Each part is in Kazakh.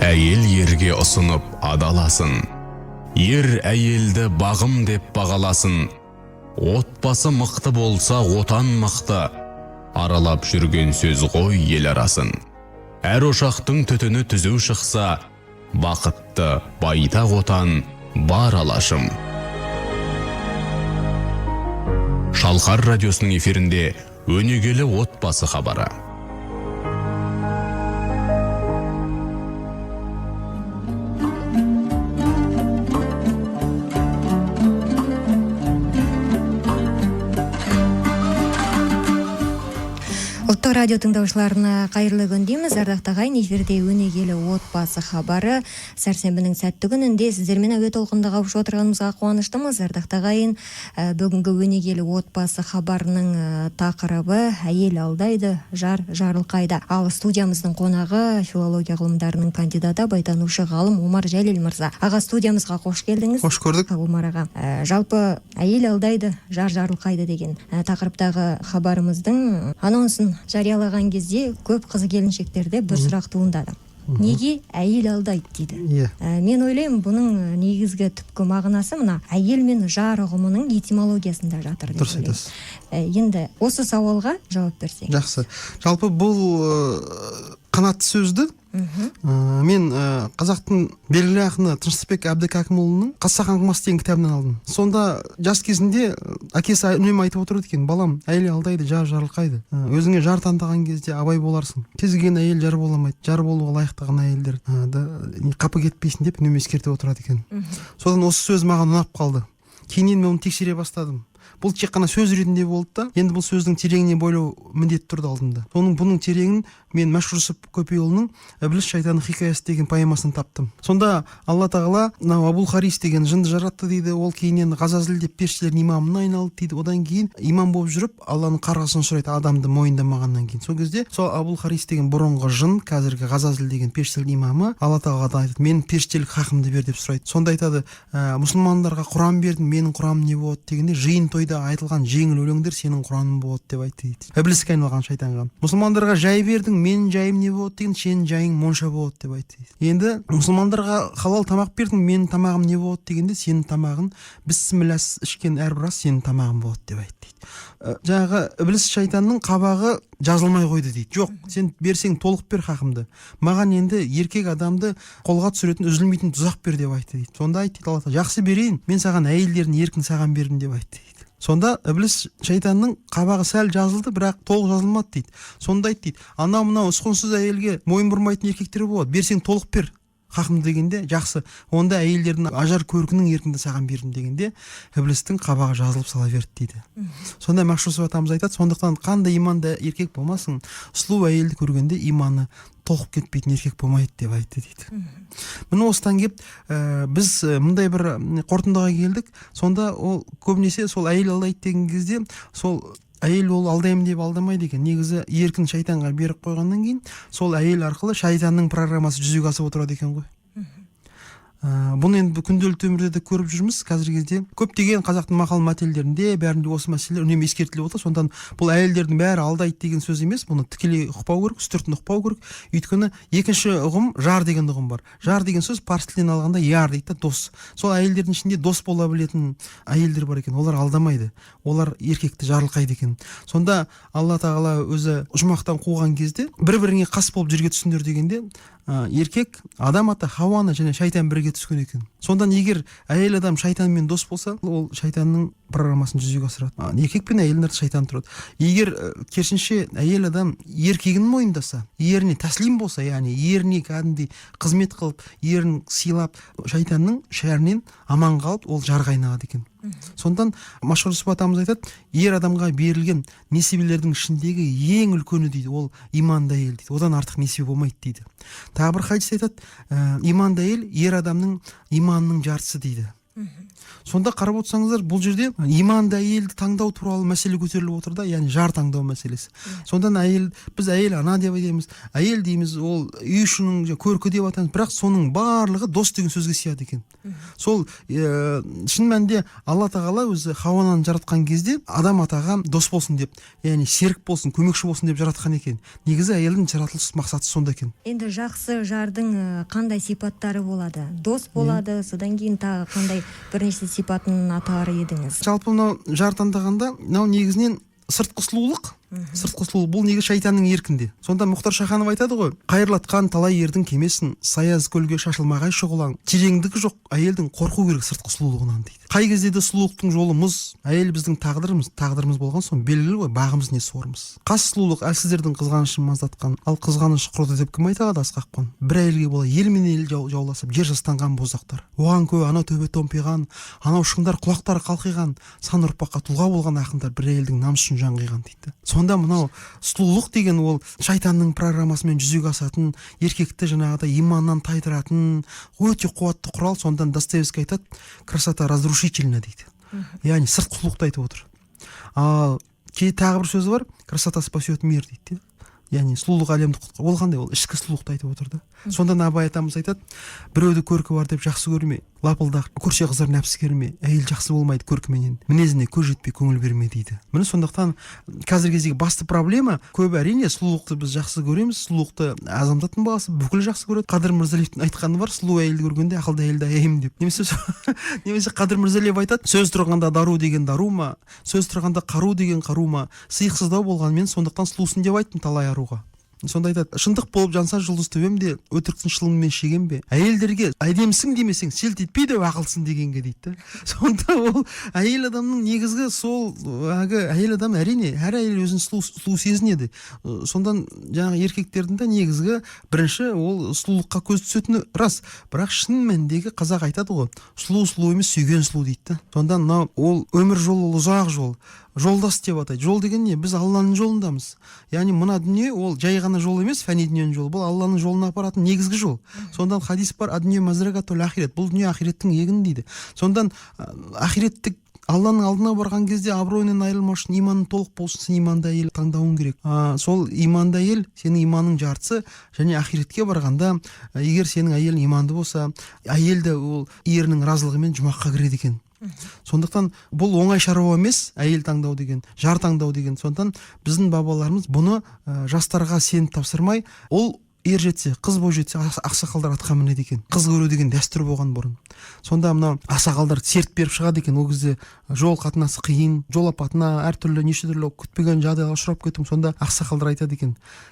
Әйел ерге ұсынып адаласын. Ер әйелді бағым деп бағаласын. Отбасы мықты болса, отан мықты. Аралап жүрген сөз ғой ел арасын. Әр ошақтың түтіні түзу шықса, бақытты байтақ отан бар алашым. Шалқар радиосының эфирінде өнегелі отбасы хабары. Ұлттық радио тыңдаушыларына қайырлы күн дейміз. Ардақтағы ағайын, эфирде өнегелі отбасы хабары. Сәрсенбінің сәтті күнінде сіздермен әуе толқында қауышып отырғанымызға қуаныштымыз. Ардақтағы ағайын, бүгінгі өнегелі отбасы хабарының тақырыбы әйел алдайды, жар жарылқайды. Ал студиямыздың қонағы филология ғылымдарының кандидаты, байтанушы ғалым Омар Жәлел мырза. Аға, студиямызға қош келдіңіз. Қош көрдік. Омар аға, жалпы әйел алдайды, жар жарылқайды деген тақырыптағы хабарымыздың анонсын жариялаған кезде көп қыз келіншектерде бір сұрақ туындады. Неге әйел алдайды дейді. Мен ойлаймын, бұның негізгі түпкі мағынасы мына әйел мен жар ұғымының этимологиясында жатыр деп ойлаймын. Дұрыс айтасыз. Енді осы сауалға жауап берсең. Жақсы. Жалпы бұл қанатты сөзді мен қазақтың белгілі ақыны Тыныштықбек Әбдікәкімұлының «Қассақан қылмас» деген кітабынан алдым. Сонда жас кезінде әкесі үнемі айтып отырады екен: балам, әйел алдайды, жар жарылқайды. Өзіңе жар таңдаған кезде абай боларсың. Кез келген әйел жар бола алмайды. Жар болуға лайықты ғана әйелдер қапы кетпейсін деп үнемі ескертіп отырады екен. Содан осы сөз маған ұнап қалды. Кейіннен мен оны тексере бастадым. Бұл тек қана сөз ретінде болды да, енді бұл сөздің тереңіне бойлау міндет тұрды алдымда. Бұның тереңін мен Мәшһүр Жүсіп Көпейұлының «Ібліс шайтанның хикаясы» деген поэмасын таптым. Сонда Алла тағала Абул Харис деген жынды жаратты дейді. Ол кейіннен Ғазазіл деп періштелердің имамына айналды дейді. Одан кейін имам болып жүріп, Алланың қарғысын сұрайды адамды мойындамағаннан кейін. Сол кезде сол Абул Харис деген бұрынғы жын, қазіргі Ғазазіл деген періштелердің имамы Алла тағаладан айтады: "Менің періштелік хақымды бер" деп сұрайды. Сонда айтады: "Мұсылмандарға Құран бердім, менің Құраным не болады?" дегенде, жиын тойда айтылған жеңіл өлеңдер сенің Құраның болады деп айтты дейді. Іблиске айналған шайтанға. "Мұсылмандарға жай бердің, менің жайым не болады?" деген, сенің жайың монша болады деп айтты дейді. Енді мұсылмандарға халал тамақ бердің, менің тамағым не болады дегенде, сенің тамағың бисмилля ішкен әрбір ас сенің тамағың болады деп айтты дейді. Жаңағы Іблис шайтанның қабағы жазылмай қойды дейді. Жоқ, сен берсең толық бер хақымды. Маған енді еркек адамды қолға түсіретін, үзілмейтін тұзақ бер деп айтты дейді. Сонда айтты Алла: "Жақсы берейін, мен саған әйелдердің еркін саған бердім" деп айтты дейді. Сонда Іблис шайтанның қабағы сәл жазылды, бірақ толық жазылмады дейді. Сонда айтты дейді: "Анау-мынау ұсқынсыз әйелге мойын бұрмайтын еркектер болады, берсең толық бер хақым" дегенде, "Жақсы, онда әйелдердің ажар көркінің еркінді саған бердім" дегенде, Іблистің қабағы жазылып сала берді дейді. Сонда Мәшһүр Жүсіп атамыз айтады: "Сондықтан қандай иманды еркек болмасын, сұлу әйелді көргенде иманы толқып кетпейтін еркек болмайды" деп айтты дейді. Міне осыдан кеп біз мындай бір қорытындыға келдік. Сонда ол көбінесе сол әйел алдайды деген кезде, сол әйел ол алдаймын деп алдамайды екен. Негізі еркін шайтанға беріп қойғаннан кейін, сол әйел арқылы шайтанның программасы жүзеге асып отырады екен ғой. Бұны енді күнделікті өмірде де көріп жүрміз. Қазіргі кезде көптеген қазақтың мақал мәтелдерінде бәрінде осы мәселелер үнемі ескертіліп отыр. Сондықтан бұл әйелдердің бәрі алдайды деген сөз емес. Бұны тікелей ұқпау керек, үстіртін ұқпау керек. Өйткені екінші ұғым жар деген ұғым бар. Жар деген сөз парсы тілінен алғанда яр дейді, дос. Сол әйелдердің ішінде дос бола білетін әйелдер бар екен. Олар алдамайды. Олар еркекті жарылқайды екен. Сонда Алла тағала өзі жұмақтан қуған кезде бір-біріңе қас болып жерге түсіңдер дегенде, еркек адам ата Хауаны және шайтан бірге түскен екен. Сондан егер әйел адам шайтанмен дос болса, ол шайтанның программасын жүзеге асырады. Еркек пен әйелдің арасында шайтан тұрады. Егер керісінше әйел адам еркегін мойындаса, еріне тәслим болса, яғни еріне кәдімгідей қызмет қылып, ерін сыйлап, шайтанның шәрінен аман қалып, ол жарға айналады екен. Сондан Мәшһүр Жүсіп атамыз айтады: "Ер адамға берілген несібелердің ішіндегі ең үлкені" дейді, "ол иманды әйел" дейді. "Одан артық несібе болмайды" дейді. Тағы бір хадис айтады: "Иманды әйел ер адамның иманының жартысы" дейді. Сонда қарап отырсаңыздар, бұл жерде иманды әйелді таңдау туралы мәселе көтеріліп отыр да, яғни жар таңдау мәселесі. Сондан біз әйел ана деп айтамыз, әйел дейміз, ол үй ішінің көркі деп атаймыз, бірақ соның барлығы дос деген сөзге сыяды екен. Сол шын мәнінде Алла тағала өзі Хауананы жаратқан кезде адам атаға дос болсын деп, яғни серік болсын, көмекші болсын деп жаратқан екен. Негізі әйелдің жаратылыс мақсаты сонда екен. Енді жақсы жардың қандай сипаттары болады? Дос болады, содан кейін тағы қандай бірнеше сипатын атар едіңіз? Жалпы мынау жар таңдағанда, мынау негізінен сыртқы сұлулық. Сыртқы сұлулық бұл негізі шайтанның еркінде. Сонда Мұхтар Шаханов айтады ғой, қайырлатқан талай ердің кемесін, саяз көлге шашылмағай шұғылаң, тереңдігі жоқ әйелдің қорқу керек сыртқы сұлулығынан дейді. Қай кезде де сұлулықтың жолы мұз, әйел біздің тағдырымыз болған соң белгілі ғой, бағымыз не сорымыз. Қас сұлулық әлсіздердің қызғанышын маздатқан, ал қызғаныш құрды деп кім айтады асқақпан. Бір әйелге бола ел мен ел жауласып жер жастанған боздақтар. Оған көбі анау төбе томпиған, анау шыңдар құлақтары қалқиған, сан ұрпаққа тұлға болған ақындар бір әйелдің намысын жан қиған дейді. Сонда мынау сұлулық деген ол шайтанның программасымен жүзеге асатын, еркекті жаңағыдай иманнан тайдыратын өте қуатты құрал. Сондан Достоевский айтады, красота разрушительна дейді. Яғни сыртқы сұлулықты айтып отыр. Ал тағы бір сөзі бар, красота спасет мир дейді. Яғни сұлулық әлемді құтқарады. Ол қандай? Ол ішкі сұлулықты айтып отыр да. Сонда Абай атамыз айтады, біреуді көркі бар деп жақсы көрме, лапылдақ көрсе қыздар нәпсі керме, әйел жақсы болмайды көркіменен, мінезіне көз жетпей көңіл берме дейді. Міне сондықтан қазіргі кездегі басты проблема, көбі әрине сұлулықты біз жақсы көреміз, сұлулықты азаматтың баласы бүкіл жақсы көреді. Қадыр Мырзалиевтің айтқаны бар, сұлу әйелді көргенде ақылды әйелді аяймын деп. Немесе Қадыр Мырзалиев айтады, сөз тұрғанда дару деген дару ма, сөз тұрғанда қару деген қару ма, сиықсыздау болғанмен сондықтан сұлусың деп айттым талай аруға. Сонда айтады, шындық болып жанса жұлдыз төбемде, өтіріктің шылымымен шеген бе? Әйелдерге әдемісің демесең селт етпейді ақылсың дегенге дейді. Сонда ол әйел адамның негізгі сол әйел адам әрине әр әйел өзін сұлу сезінеді. Сондан жаңағы еркектердің де негізгі бірінші ол сұлулыққа көз түсетіні рас. Бірақ шын мәніндегі қазақ айтады ғой, сұлу емес сүйген сұлу дейді. Сонда мынау ол өмір жолы, ұзақ жол. Жолдас деп атайды. Жол деген не? Біз Алланың жолындамыз. Яғни мына дүние ол жай ғана жол емес, фәни дүниенің жолы. Бұл Алланың жолына апаратын негізгі жол. Сондан хадис бар, адүние мазрагатул ахирет. Бұл дүние ахиреттің егіні дейді. Сондан ахиреттік Алланың алдына барған кезде абыройынан айырылмау үшін иманың толық болсын, сен иманды әйел таңдауың керек. Сол иманды әйел сенің иманның жартысы, және ахиретке барғанда егер сенің әйелің иманды болса, әйел де ол ерінің разылығымен жұмаққа кіреді екен. Сондықтан бұл оңай шаруа емес, әйел таңдау деген, жар таңдау деген. Сондықтан біздің бабаларымыз бұны жастарға сеніп тапсырмай, ол ер жетсе, қыз бой жетсе, ақсақалдар атқа мінеді екен. Қыз көру деген дәстүр болған бұрын. Сонда мынау ақсақалдар серт беріп шығады екен. Ол кезде жол қатынасы қиын, жол апатына әртүрлі неше түрлі күтпеген жағдайға ұшырап кеттім. Сонда ақсақалдар айтады екен,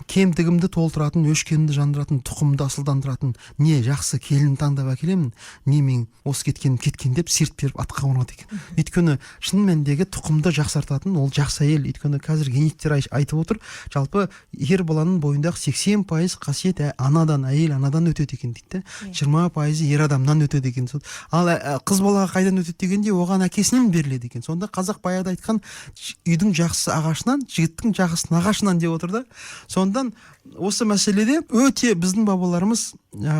кемтігімді толтыратын, өшкенімді жандыратын, тұқымды асылдандыратын не жақсы келін таңдап әкелемін, не мен осы кеткен деп серт беріп атқа қонады екен. Өйткені шын мәніндегі тұқымды жақсартатын ол жақсы әйел. Өйткені қазір генеттер айтып отыр, жалпы ер баланың бойындағы 80% қасиет анадан, әйел анадан өтеді екен дейді. 20% ер адамнан өтеді екен. Ал қыз балаға қайдан өтеді дегенде оған әкесінен беріледі екен. Сонда қазақ баяғыда айтқан үйдің жақсы ағашынан, жігіттің жақсы нағашынан деп отыр да. Сондан осы мәселеде өте біздің бабаларымыз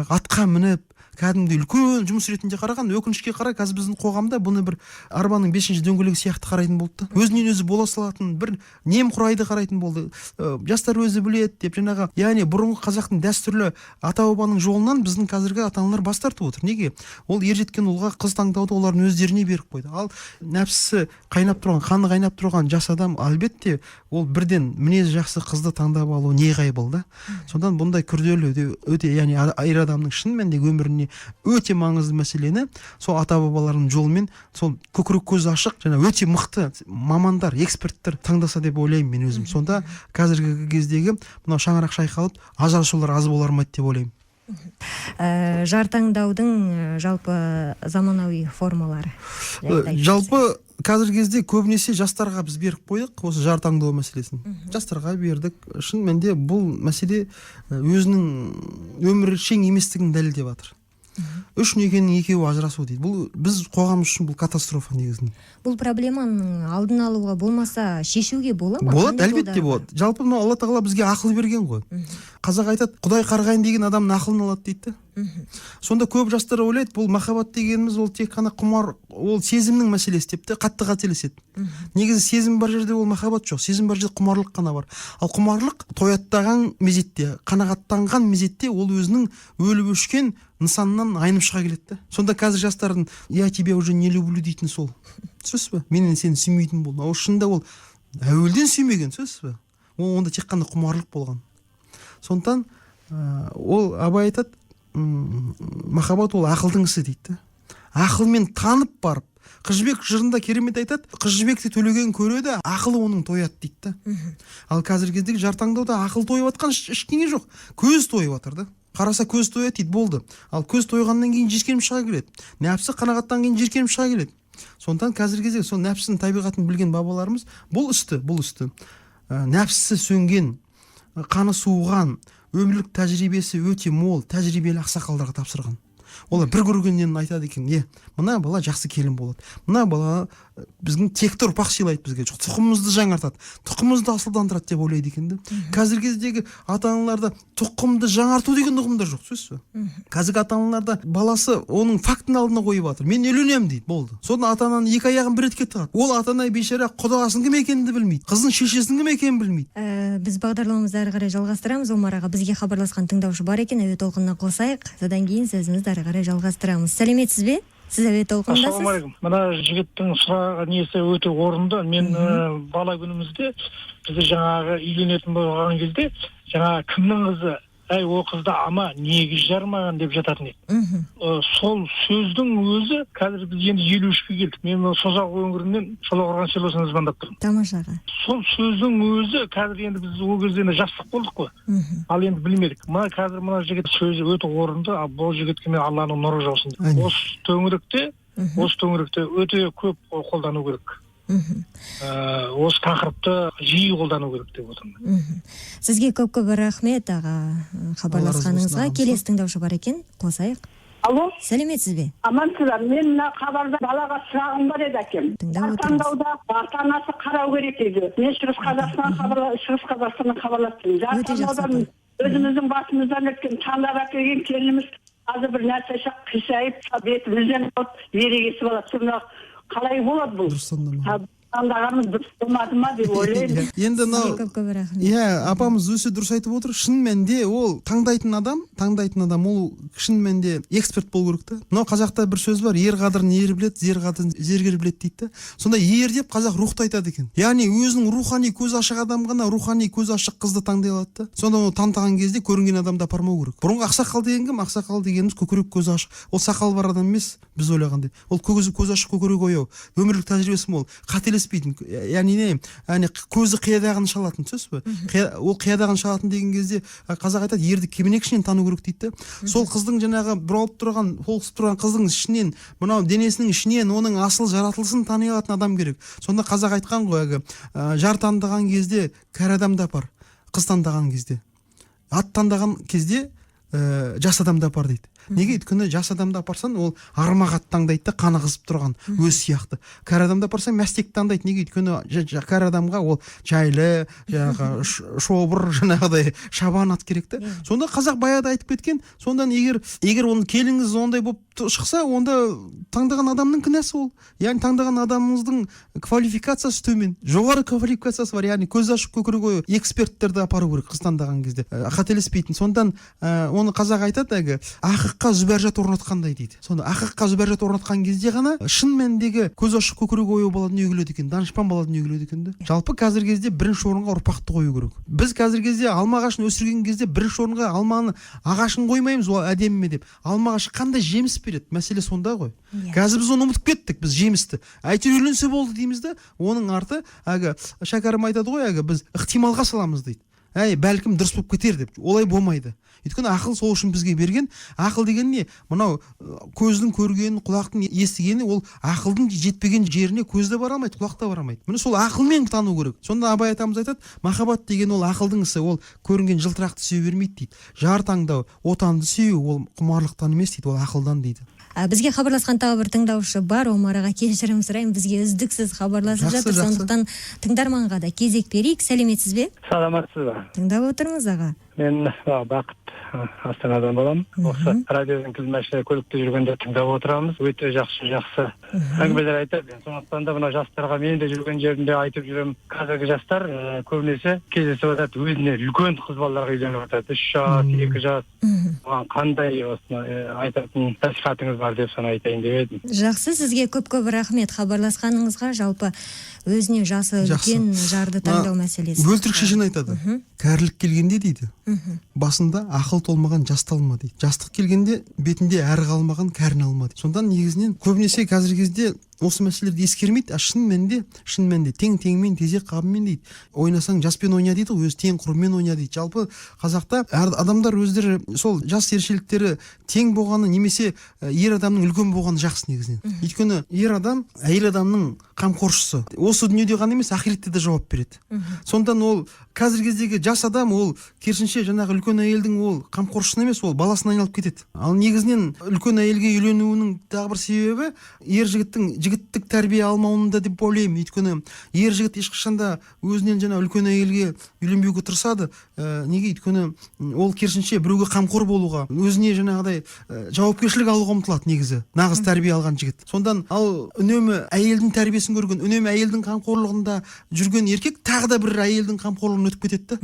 атқа мініп кәдімгі үлкен жұмыс ретінде қараған. Өкінішке қарай қазір біздің қоғамда бұны бір арбаның 5-ші дөңгелегі сияқты қарайтын болды. Өзінен өзі бола салатын бір немқұрайды қарайтын болды. Жастар өзі біледі деп жаңағы, яғни бұрынғы қазақтың дәстүрлі ата-бабаның жолынан біздің қазіргі ата-аналар бас тартып отыр. Неге? Ол ержеткен ұлға қыз таңдауды олардың өздеріне беріп қойды. Ал нәпсісі қайнап тұрған, қаны қайнап тұрған жас адам әлбетте ол бірден мінезі жақсы қызды таңдап алу неғайбыл да. Содан бұндай күрделі өте, яғни ер адамның шын мәніндегі өміріне өте маңызды мәселені сол ата-бабаларының жолымен сол көкірек көзі ашық және өте мықты мамандар, эксперттер таңдаса деп ойлаймын мен өзім. Сонда қазіргі кездегі мынау шаңырақ шайқалып ажырасулар аз болар ма деп ойлаймын. Жар таңдаудың жалпы заманауи формалары. Жалпы қазіргі кезде көбінесе жастарға біз беріп қойдық осы жар таңдау мәселесін. Жастарға бердік. Шын мәнінде бұл мәселе өзінің өміршең еместігін дәлелдеп жатыр. Үш некенің екеуі ажырасу дейді. Бұл біз қоғам үшін бұл катастрофа негізінде. Бұл проблеманың алдын алуға болмаса шешуге бола ма? Болады, әлбетте болады. Жалпы мынау Алла тағала бізге ақыл берген ғой. Қазақ айтады, Құдай қарғайын деген адамның ақылын алады дейді. Сонда көп жастар ойлайды, бұл махаббат дегеніміз ол тек қана құмар, ол сезімнің мәселесі деп те қатты қателеседі. Негізі сезім бар жерде ол махаббат жоқ, сезім бар жерде құмарлық қана бар. Ал құмарлық тояттаған мезетте, қанағаттанған мезетте ол өзінің өліп өшкен нысаннан айнып шыға келеді. Сонда қазір жастардың я тебя уже не люблю дейтін сол. Сөз бе? Менен сені сүймейтін болдым. Ал шынында ол әуелден сүймеген, сөз бе? Ол онда тек қана құмарлық болған. Сондықтан ол Абай айтады, махаббат ол ақылдың ісі дейді. Ақылмен танып барып, Қыз жібек жырында керемет айтады, қыз жібекті төлеген көреді, ақылы оның тояды дейді. Ал қазіргі кездегі жар таңдауда ақыл тойып жатқан ештеңе жоқ, көз тойып жатыр да. Қараса көз тояды дейді, болды. Ал көз тойғаннан кейін жиіркеніп шыға келеді. Нәпсі қанағаттан кейін жиіркеніп шыға келеді. Сондықтан қазіргі кезде сол нәпсінің табиғатын білген бабаларымыз бұл істі нәпсісі сөнген, қаны суыған, өмірлік тәжірибесі өте мол, тәжірибелі ақсақалдарға тапсырған. Олар бір көргеннен айтады екен, мына бала жақсы келін болады. Мына бала біздің текті ұрпақ сыйлайды бізге, тұқымымызды жаңартады, тұқымымызды асылдандырады деп ойлайды екен. Қазіргі кездегі ата-аналарда тұқымды жаңарту деген ұғымдар жоқ, сөз бе? Қазіргі ата-аналарда баласы оның фактін алдына қойып жатыр. Мен үйленемін дейді, болды. Содан ата-ананың екі аяғын бір етке тығады. Ол ата-ана бейшара құдасының кім екенін білмейді, қыздың шешесінің кім екенін білмейді. Біз бағдарламамызды әрі қарай жалғастырамыз. Омар аға, бізге хабарласқан тыңдаушы бар екен, әуе толқынына қосайық. Содан кейін сөзімізді әрі қарай жалғастырамыз. Сәлеметсіз бе? Сіз әуе толқындасыз. Ассалаумағалейкум. Мына жігіттің сұрағы несі өте орынды. Мен бала күнімізде бізді жаңағы үйленетін болған кезде жаңағы кімнің қызы, әй о қызды ама неге жармаған деп жататын еді. Сол сөздің өзі қазір біз енді 53-ке келдік. Мен Созақ өңірінен Шолаққорған селосынан звондап тұрмын. Тамашаға. Сол сөздің өзі қазір енді біз ол кезде жастық болдық қой. Ал енді білмедік. Қазір мына жігіт сөзі өте орынды. Бұл жігітке мен Алланың нұры жаусын. Осы төңіректе өте көп қолдану керек. Осы тақырыпты жиі қолдану керек деп отырмын. Сізге көп рахмет аға хабарласқаныңызға. Келесі тыңдаушы бар екен, қосайық. Алло, сәлеметсіз бе? Амансыздар. Мен мына хабарда балаға сұрағым бар еді әкем. Таңдауда ата-анасы қарау керек еді. Мен Шығыс Қазақстаннан хабарластым. Таңдауда өзіміздің басымыздан өткен таңдап әкелген келініміз қазір бір нәрсе қисайып бетімізден ерегесі болады. Сонда қалай болады бұл? Таңдағанымыз дұрыс болмады ма деп ойлаймын. Енді апамыз өсе дұрыс айтып отыр. Шын мәнінде ол таңдайтын адам ол шын мәнінде эксперт болу керек та. Мынау қазақта бір сөз бар, ер қадірін ер біледі, зер қадірін зергер біледі дейді. Сонда ер деп қазақ рухты айтады екен. Яғни өзінің рухани көз ашық адам ғана рухани көз ашық қызды таңдай алады да. Сонда оны таңдаған кезде көрінген адамды апармау керек. Бұрынғы ақсақал деген кім? Ақсақал дегеніміз көкірек көз ашық. Ол сақал бар адам емес, біз ойлағандай. Ол көз ашық, көкірек ояу, өмірлік тәжірибесі мол, қателеспейтін. Яғни көзі қиядағын шалатын, сөз бе? Ол қиядағын шалатын деген кезде қазақ айтады, ерді кебенек ішінен тану керек дейді. Сол қыздың жаңағы бұралып тұрған, толқысып тұрған қыздың ішінен, мынау денесінің ішінен оның асыл жаратылысын тани алатын адам керек. Сонда қазақ айтқан ғой, жар таңдаған кезде кәрі адамды апар, қыз таңдаған кезде, ат таңдаған кезде жас адамды апар дейді. Неге? Өйткені жас адамды апарсан, ол армақ ат таңдайды да, қаны қызып тұрған өз сияқты. Кәрі адамды апарсан, мәстек таңдайды. Неге? Өйткені кәрі адамға ол жайлы, шобыр, жаңағыдай шабан ат керек те. Сонда қазақ баяғыда айтып кеткен, сондан егер оның келіңіз ондай болып шықса, онда таңдаған адамның кінәсі ол. Яғни таңдаған адамыңыздың квалификациясы төмен. Жоғары квалификациясы бар, яғни көз ашық көкірек ойы эксперттерді апару керек қыз таңдаған кезде. Қателеспейтін. Сондан оны қазақ айтады, ақыққа зүбәржат орнатқандай дейді. Сонда ақыққа зүбәржат орнатқан кезде ғана шын мәніндегі көз ашық көкірек ойы бала дүниеге келеді екен, данышпан бала дүниеге келеді екен. Жалпы қазіргі кезде бірінші орынға ұрпақты қою керек. Біз қазіргі кезде алма ағашын өсірген кезде бірінші орынға алманы ағашын қоймаймыз, ол әдемі ме деп. Алма ағашы қандай жеміс береді? Мәселе сонда ғой. Қазір біз оны ұмытып кеттік, біз жемісті. Әйтеуір үйленсе болды дейміз де, оның арты шәкәрім айтады ғой, біз ықтималға саламыз дейді. Бәлкім дұрыс болып кетер деп. Олай болмайды. Өйткені ақыл сол үшін бізге берген. Ақыл деген не? Мынау көздің көргені, құлақтың естігені, ол ақылдың жетпеген жеріне көз де бара алмайды, құлақ та бара алмайды. Міне сол ақылмен тану керек. Сонда Абай атамыз айтады, махаббат деген ол ақылдың ісі, ол көрінген жылтырақты сүйе бермейді дейді. Жар таңдау, отанды сүю, ол құмарлықтан емес дейді, ол ақылдан дейді. Бізге хабарласқан тағы бір тыңдаушы бар. Омар аға, кешірім сұраймын, бізге үздіксіз хабарласып жатыр. Сондықтан тыңдарманға да кезек берейік. Сәлеметсіз бе? Саламатсыз ба? Тыңдап отырмыз аға. Мен Бақыт Астанадан боламын. Осы радиодан кілмәші көлікте жүргенде тыңдап отырамыз. Өте жақсы әңгімелер айтады. Сондықтан да мына жастарға мен де жүрген жерінде айтып жүрем. Қазіргі жастар көбінесе кездесіп жатады, өзіне үлкен қыз балаларға үйленіп жатады. 3 жас, 2 жас. Оған қандай осыны айтатын насихатыңыз бар деп соны айтайын деп едім. Жақсы, сізге көп рахмет хабарласқаныңызға. Жалпы өзіне жасы үлкен жарды таңдау мәселесі. Бөлтірік шешен айтады. Кәрілік келгенде дейді, басында ақыл толмаған жасталма дейді. Жастық келгенде бетінде әрі қалмаған кәрін алма дейді. Сондан негізінен көбінесе қазіргі кезде осы мәселелерді ескермейді, шын мәнінде тең-теңмен, тезек қабымен дейді. Ойнасаң жаспен ойна дейді, өзі тең құрымен ойна дейді. Жалпы қазақта адамдар өздері сол жас ерекшеліктері тең болғаны немесе ер адамның үлкен болғаны жақсы негізінен. Өйткені ер адам әйел адамның қамқоршысы. Осы дүниеде ғана емес, ақиретте де жауап береді. Сондан ол қазіргі кездегі жас адам ол керісінше жаңағы үлкен әйелдің ол қамқоршысы емес, ол баласына айналып кетеді. Ал негізінен үлкен әйелге үйленуінің тағы бір себебі ер жігіттің жігіттік тәрбие алмауында деп ойлаймын. Өйткені ер жігіт ешқашанда өзінен жаңа үлкен әйелге үйленбеуге тырысады. Неге? Өйткені ол керісінше біреуге қамқор болуға, өзіне жаңағыдай жауапкершілік алуға ұмтылады негізі. Нағыз тәрбие алған жігіт. Сондан ал үнемі әйелдің тәрбиесін көрген, үнемі әйелдің қамқорлығында жүрген еркек тағы да бір әйелдің қамқорлығын өтіп кетеді.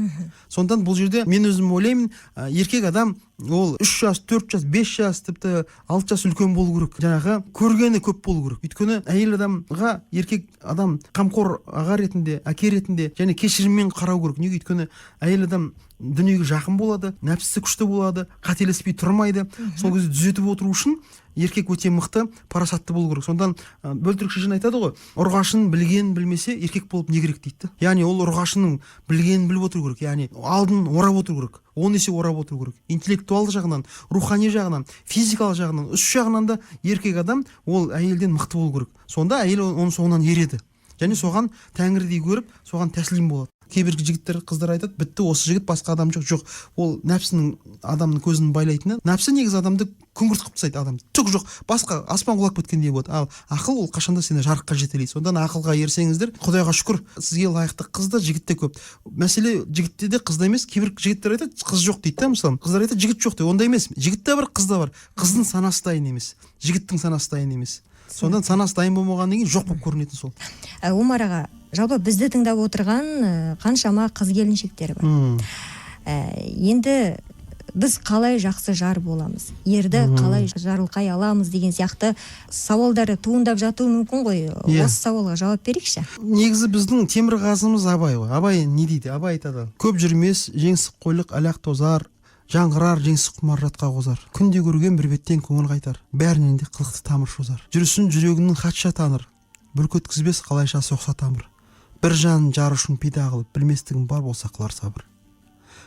Сондан бұл жерде мен өзім ойлаймын, еркек адам ол 3 жас, 4 жас, 5 жас, тіпті 6 жас үлкен болу керек. Жаңағы көргені көп болу керек. Өйткені әйел адамға еркек адам қамқор аға ретінде, әке ретінде және кешіріммен қарау керек. Неге? Өйткені әйел адам дүниеге жақын болады, нәпсісі күшті болады, қателеспей тұрмайды. Сол кезде түзетіп отыру үшін еркек өте мықты, парасатты болу керек. Сондан бөлтірік шешен айтады ғой, ұрғашын білген білмесе еркек болып не керек дейді. Яғни ол ұрғашының білгенін біліп отыру керек. Яғни алдын орап отыру керек. 10 есе орап отыру керек. Интеллектуалды жағынан, рухани жағынан, физикалық жағынан, үш жағынан да еркек адам ол әйелден мықты болу керек. Сонда әйел оның соңынан ереді. Және соған тәңірдей көріп, соған тәслим болады. Кейбір жігіттер, қыздар айтады, бітті, осы жігіт басқа адам жоқ. Ол нәпсінің адамның көзін байлайтыны. Нәпсі негізі адамды күңгірт қылып тастайды адамды. Жоқ, басқа аспан құлап кеткендей болады. Ал ақыл ол қашанда сені жарыққа жетелейді. Сондан ақылға ерсеңіздер, Құдайға шүкір, сізге лайықты қыз да, жігіт те көп. Мәселе жігітте де, қызда емес. Кейбір жігіттер айтады, қыз жоқ дейді да, мысалы. Қыздар айтады, жігіт жоқ дейді. Ондай емес. Жігіт те бар, қыз да бар. Қыздың санасы дайын емес. Жігіттің санасы дайын емес. Сондан санасы дайын болмағаннан кейін жоқ болып көрінетін сол. Омар аға, жалпы бізді тыңдап отырған қаншама қыз келіншектер бар. Енді біз қалай жақсы жар боламыз, ерді қалай жарылқай аламыз деген сияқты сауалдары туындап жатуы мүмкін ғой. Осы сауалға жауап берейікші. Негізі біздің темірқазымыз Абай ғой. Абай не дейді? Абай айтады, көп жүрмес жеңсік қойлық әлақ тозар, жаңғырар жеңсік құмарратқа қозар. Күнде көрген бір беттен көңіл қайтар, бәрінен де қылықты тамыр шозар. Жүрісін жүрегінің хатша таныр, бүркөткізбес қалайша соқса тамыр. Бір жан жар үшін пида қылып, білместігін бар болса қылар сабыр.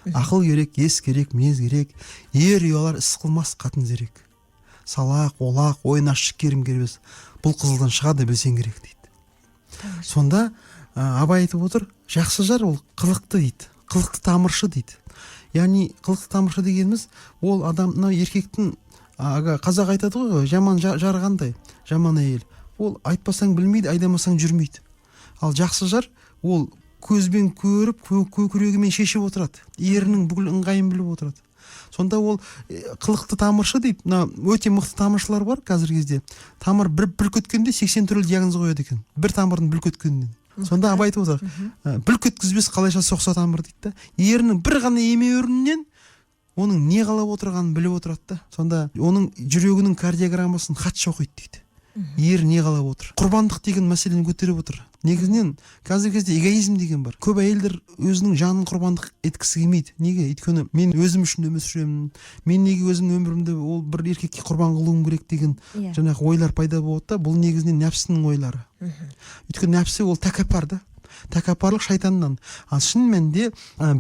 Ақыл керек, ес керек, мінез керек, ер ұялар іс қылмас қатын зерек. Салақ, олақ, ойнашшы керім кербес, бұл қызылдан шығады білсең керек дейді. Сонда Абай айтып отыр, жақсы жар ол қылықты дейді, қылықты тамыршы дейді. Яғни қылықты тамыршы дегеніміз ол адамна еркектің, қазақ айтады ғой, жаман жар қандай, жаман әйел. Ол айтпасаң білмейді, айдамасаң жүрмейді. Ал жақсы жар ол көзбен көріп, көкірегімен шешіп отырады. Ерінің бүкіл ыңғайын біліп отырады. Сонда ол қылықты тамыршы дейді. Өте мықты тамыршылар бар қазіргі кезде. Тамыр бір көткенде 80 түрлі диагноз қояды екен. Бір тамырдың бір көткенінен. Сонда Абай айтып отыр, бүл көткізбес қалайша соқса тамыр дейді да. Ерінің бір ғана емеурінен оның не қалап отырғанын біліп отырады да. Сонда оның жүрегінің кардиограммасын хатша оқиды дейді. Ер не қалап отыр. Құрбандық деген мәселені көтеріп отыр. Негізінен қазіргі кезде эгоизм деген бар. Көп әйелдер өзінің жанын құрбандық еткісі келмейді. Неге? Өйткені мен өзім үшін өмір сүремін. Мен неге өзімнің өмірімді ол бір еркекке құрбан қылуым керек деген жаңағы ойлар пайда болады да. Бұл негізінен нәпсінің ойлары. Өйткені нәпсі ол тәкаппар да. Тәкаппарлық шайтаннан. Ал шын мәнінде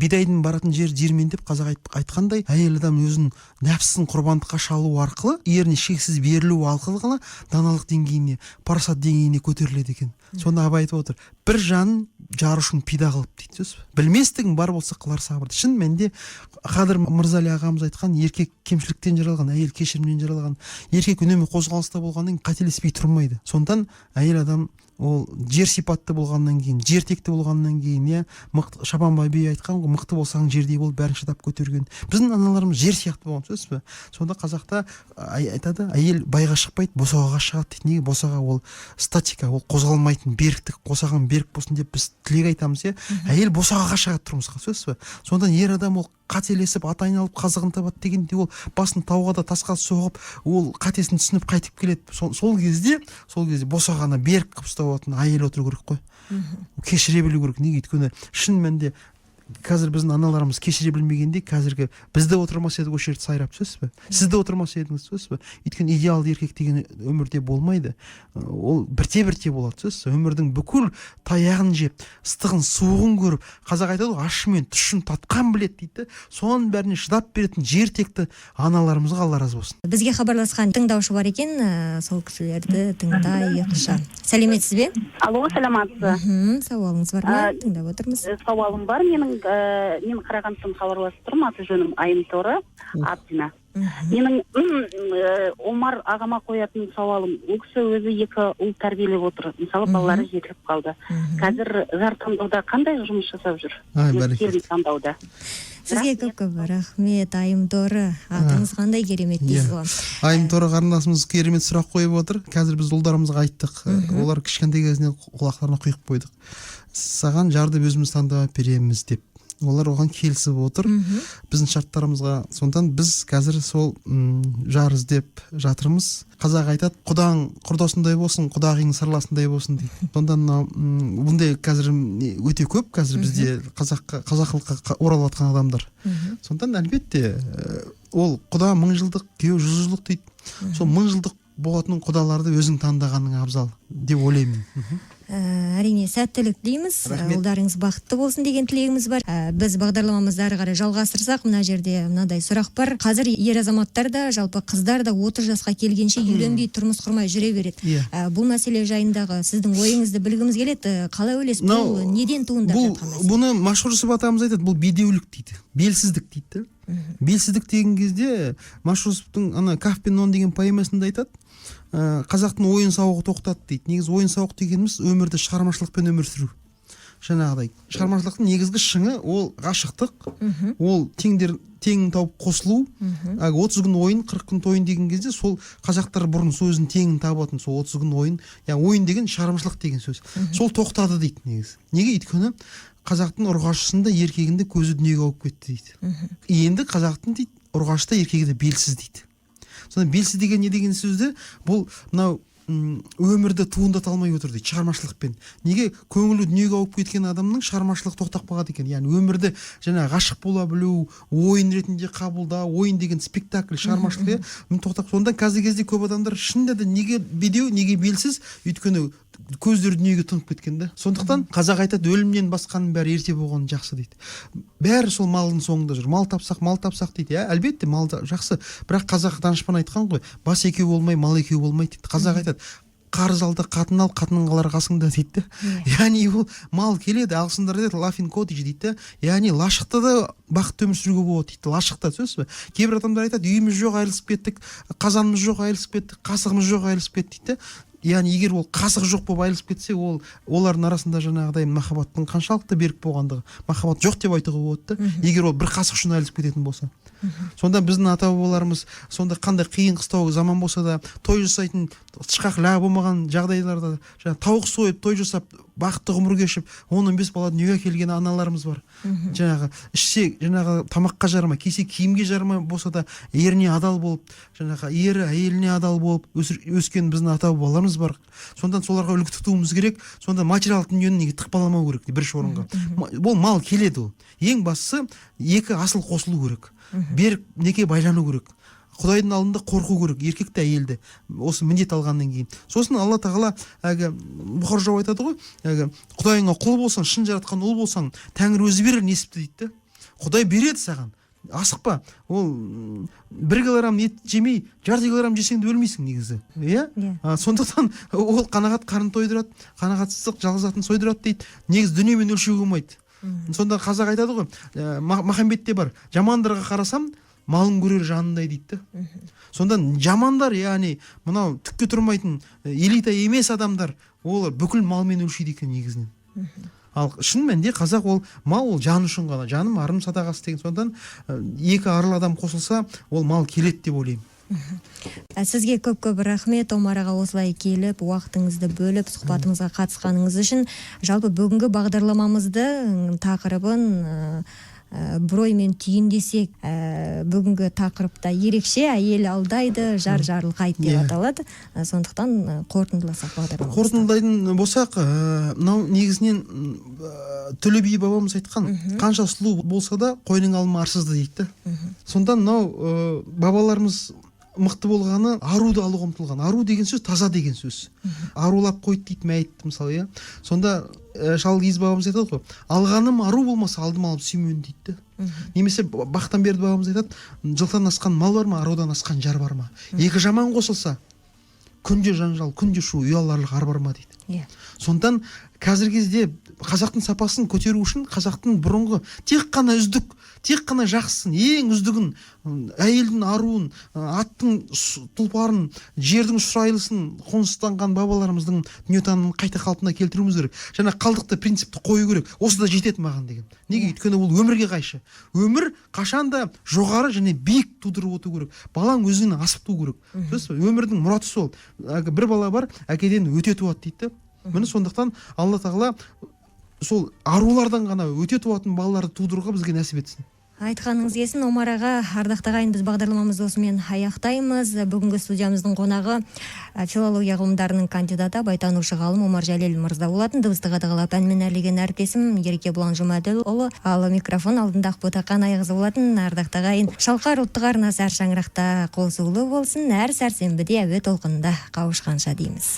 бидайдың баратын жер диірмен деп қазақ айтқандай, әйел адам өзінің нәпсісін құрбандыққа шалу арқылы, еріне шексіз берілу арқылы даналық деңгейіне, парасат деңгейіне көтеріледі екен. Сонда Абай айтып отыр, бір жанын жар үшін пида қылып дейді. Білместігің бар болса қылар сабыр. Шын мәнінде Қадыр Мырзали ағамыз айтқан, еркек кемшіліктен жаралған, әйел кешірімнен жаралған. Еркек үнемі қозғалыста болғаннан қателеспей тұрмайды. Сондан әйел адам ол жер сипатты болғаннан кейін, жер текті болғаннан кейін, иә, мықты Шабанбай би айтқан ғой, мықты болсаң жердей бол, бәрін шыдап көтерген. Біздің аналарымыз жер сияқты болған, сөзсіз бе? Сонда қазақта айтады, әйел байға шықпайды, босағаға шығады дейді. Неге? Босаға ол статика, ол қозғалмайтын беріктік, босағаң берік болсын деп біз тілек айтамыз, иә. Әйел босағаға шығады тұрмысқа, сөзсіз бе? Сонда ер адам ол қателесіп ат айналып қазығын табады дегенде ол басын тауға да тасқа соғып, ол қатесін түсініп қайтып келеді. Сол кезде босағаны берік қылып ұстап алатын әйел отыру керек қой. Кешіре білу керек. Неге? Өйткені шын мәнінде қазір біздің аналарымыз кешіре білмегенде қазіргі бізді отырмас еді осы жерде сайрап, сөзсіз бе? Сіз де отырмас едіңіз, сөзсіз бе? Өйткені идеалды еркек деген өмірде болмайды. Ол бірте-бірте болады, сөзсіз. Өмірдің бүкіл таяғын жеп, ыстығын суығын көріп, қазақ айтады ғой, ашы мен тұщын татқан білет дейді. Соның бәріне шыдап беретін жер текті аналарымызға Алла разы болсын. Бізге хабарласқан тыңдаушы бар екен, сол кісілерді тыңдайықшы. Сәлеметсіз бе? Алло, саламатсыз. Сауалыңыз бар ма? Тыңдап отырмыз. Сауалым бар. Мен Қарағандыдан хабарласып тұрмын. Аты жөнім Айымторы Абдина. Менің Омар ағама қоятын сауалым, ол кісі өзі 2 ұл тәрбиелеп отыр. Мысалы, балалары жетіліп қалды. Қазір жар таңдауда қандай жұмыс жасап жүр? Келін таңдауда. Сізге көп рахмет, Айымторы. Атыңыз қандай керемет дейсіз ғой. Айымторы қарындасымыз керемет сұрақ қойып отыр. Қазір біз ұлдарымызға айттық. Олар кішкентай кезінен құлақтарына құйып қойдық. Саған жарды өзіміз таңдап береміз деп. Олар оған келісіп отыр. Біздің шарттарымызға. Сондан біз қазір сол жар іздеп жатырмыз. Қазақ айтады, құдаң құрдасындай болсын, құдағың сырласындай болсын дейді. Сондан бұндай қазір өте көп, қазір бізде қазақылыққа оралып жатқан адамдар. Сондан әлбетте ол құда 1000 жылдық, күйеу 100 жылдық дейді. Сол 1000 жылдық болатын құдаларды өзің таңдағаның абзал деп ойлаймын. Әрине сәттілік дейміз, ұлдарыңыз бақытты болсын деген тілегіміз бар. Біз бағдарламамызды ары қарай жалғастырсақ, мына жерде мынадай сұрақ бар. Қазір ер азаматтар да, жалпы қыздар да 30 жасқа келгенше үйленбей тұрмыс құрмай жүре береді. Бұл мәселе жайындағы сіздің ойыңызды білгіміз келеді. Қалай ойлайсыз, бұл неден туындап жатқан мәселе? Бұны Машһүр Жүсіп атамыз айтады, бұл бедеулік дейді, белсіздік дейді. Белсіздік деген кезде Машһүр Жүсіптің ана Каф пен Нон деген поэмасында айтады, қазақтың ойын сауығы тоқтады дейді. Негізі ойын сауық дегеніміз өмірді шығармашылықпен өмір сүру. Жаңағыдай шығармашылықтың негізгі шыңы ол ғашықтық, ол теңін тауып қосылу. 30 күн ойын, 40 күн тойын деген кезде сол қазақтар бұрын сөзін теңін табатын, сол 30 күн ойын. Ойын деген шығармашылық деген сөз. Сол тоқтады дейді негізі. Неге? Өйткені қазақтың ұрғашысында еркегінде көзі дүниеге ауып кетті дейді. Енді қазақтың дейді ұрғашыда еркегі де белсіз дейді. Сонда белсіз деген не деген сөзді? Бұл мынау өмірді туындата алмай отыр дейді, шығармашылықпен. Неге? Көңілі дүниеге ауып кеткен адамның шығармашылық тоқтап қалады екен. Яғни өмірді ғашық бола білу, ойын ретінде қабылдау, ойын деген спектакль, шығармашылық тоқтап. Сонда қазіргі кезде көп адамдар шынында да неге бедеу, неге белсіз? Өйткені көздері дүниеге тұнып кеткен да. Сондықтан қазақ айтады, өлімнен басқаның бәрі ерте болған жақсы дейді. Бәрі сол малдың соңында жүр. Мал тапсақ дейді. Әлбетте мал жақсы, бірақ қазақ данышпан айтқан ғой, бас екеу болмай, мал екеу болмайды дейді. Қазақ айтады, қарыз алды, қатын ал, қатының қалар қасыңда дейді. Яғни ол мал келеді, ағылшындар дейді, laughing cottage дейді. Яғни лашықта да бақытты өмір сүруге болады дейді. Лашықта, сөзсіз бе? Кейбір адамдар айтады, үйіміз жоқ, айырылысып кеттік, қазанымыз жоқ, айырылысып кеттік, қасығымыз жоқ, айырылысып кеттік дейді. Яғни егер ол қасық жоқ болып айырылысып кетсе, олардың арасында жаңағыдай махаббаттың қаншалықты берік болғандығы, махаббат жоқ деп айтуға болады да, егер ол бір қасық үшін айырылысып кететін болса. Сонда біздің ата-бабаларымыз сонда қандай қиын қыстау заман болса да той жасайтын тышқақ лә болмаған жағдайларда тауық сойып той жасап бақытты ғұмыр кешіп 10-15 бала дүниеге келген аналарымыз бар. Ішсе тамаққа жарамай, кисе киімге жарамай болса да еріне адал болып, ері әйеліне адал болып өскен біздің ата-бабаларымыз бар. Сонда соларға үлгі тұтуымыз керек. Сонда материалдық дүниені неге тықпаламау керек бірінші орынға. Бұл мал келеді ол. Ең бастысы екі асыл қосылу керек. Берік неке байлану керек. Құдайдың алдында қорқу керек, еркекті әйелді. Осы міндет алғаннан кейін. Сосын Алла тағала Бұхар жауап айтады ғой, Құдайыңа құл болсаң, шын жаратқан ұл болсаң, Тәңір өзі берер несіпті дейді. Құдай береді саған. Асықпа. Ол 1 килограмм ет жемей, 0,5 килограмм жесең де өлмейсің негізі. Сондықтан ол қанағат қарын тойдырады, қанағатсыздық жалғызатын сойдырады дейді. Негізі дүниемен өлшеуге болмайды. Сонда қазақ айтады ғой, Махамбетте бар, жамандарға қарасам, малын көрер жанындай дейді. Сонда жамандар, яғни мынау түкке тұрмайтын элита емес адамдар, олар бүкіл малмен өлшейді екен негізінен. Ал шын мәнінде қазақ ол мал, ол жан үшін ғана, жаным арым садағасы деген. Сондықтан екі арлы адам қосылса, ол мал келеді деп ойлаймын. Сізге көп рахмет, Омар аға, осылай келіп, уақытыңызды бөліп, сұхбатымызға қатысқаныңыз үшін. Жалпы бүгінгі бағдарламамызды тақырыбын бір оймен түйіндесек, бүгінгі тақырыпта ерекше әйел алдайды, жар жарылқайды деп аталады. Сондықтан қорытындыласақ бағдарламамызды. Қорытындылайтын болсақ, мынау негізінен Төле би бабамыз айтқан, қанша сұлу болса да қойның алма арсызды дейді. Сонда мынау бабаларымыз мықты болғаны аруды алуға ұмтылған. Ару деген сөз таза деген сөз. Арулап қойды дейді мәйітті мысалы, иә. Сонда Шалгиз бабамыз айтады ғой, алғаным ару болмаса алдым алып сүймеуін дейді. Немесе Бақтанберді бабамыз айтады, жылқыдан асқан мал бар ма, арудан асқан жар бар ма? Екі жаман қосылса, күнде жанжал, күнде шу, ұяларлық ар бар ма дейді. Сондан қазіргі кезде қазақтың сапасын көтеру үшін қазақтың бұрынғы тек қана үздік, тек қана жақсысын, ең үздігін, әйелдің аруын, аттың тұлпарын, жердің шұрайлысын қоныстанған бабаларымыздың дүниетанымын қайта қалпына келтіруіміз керек. Жаңа қалдықты принципті қою керек. Осы да жетеді маған деген. Неге? Өйткені ол өмірге қайшы. Өмір қашанда жоғары және биік тудырып отыру керек. Балаң өзінен асып туу керек. Өмірдің мұраты сол. Бір бала бар, әкеден өте туады дейді. Міне сондықтан Алла тағала сол арулардан ғана өте туатын балаларды тудыруға бізге нәсіп етсін. Айтқаныңыз келсін, Омар аға. Ардақта ағайын, біз бағдарламамызды осымен аяқтаймыз. Бүгінгі студиямыздың қонағы филология ғылымдарының кандидаты, абайтанушы ғалым Омар Жәлел мырза болатын. Дыбысты қадағалап әнмен әрлеген әріптесім Ереке Бұлан Жұмаділұлы, ал микрофон алдында Ботақан Айғызы болатын. Ардақта ағайын, Шалқар ұлттық арнасы әр шаңырақта қосулы болсын. Әр сәрсенбіде әуе толқынында қауышқанша дейміз.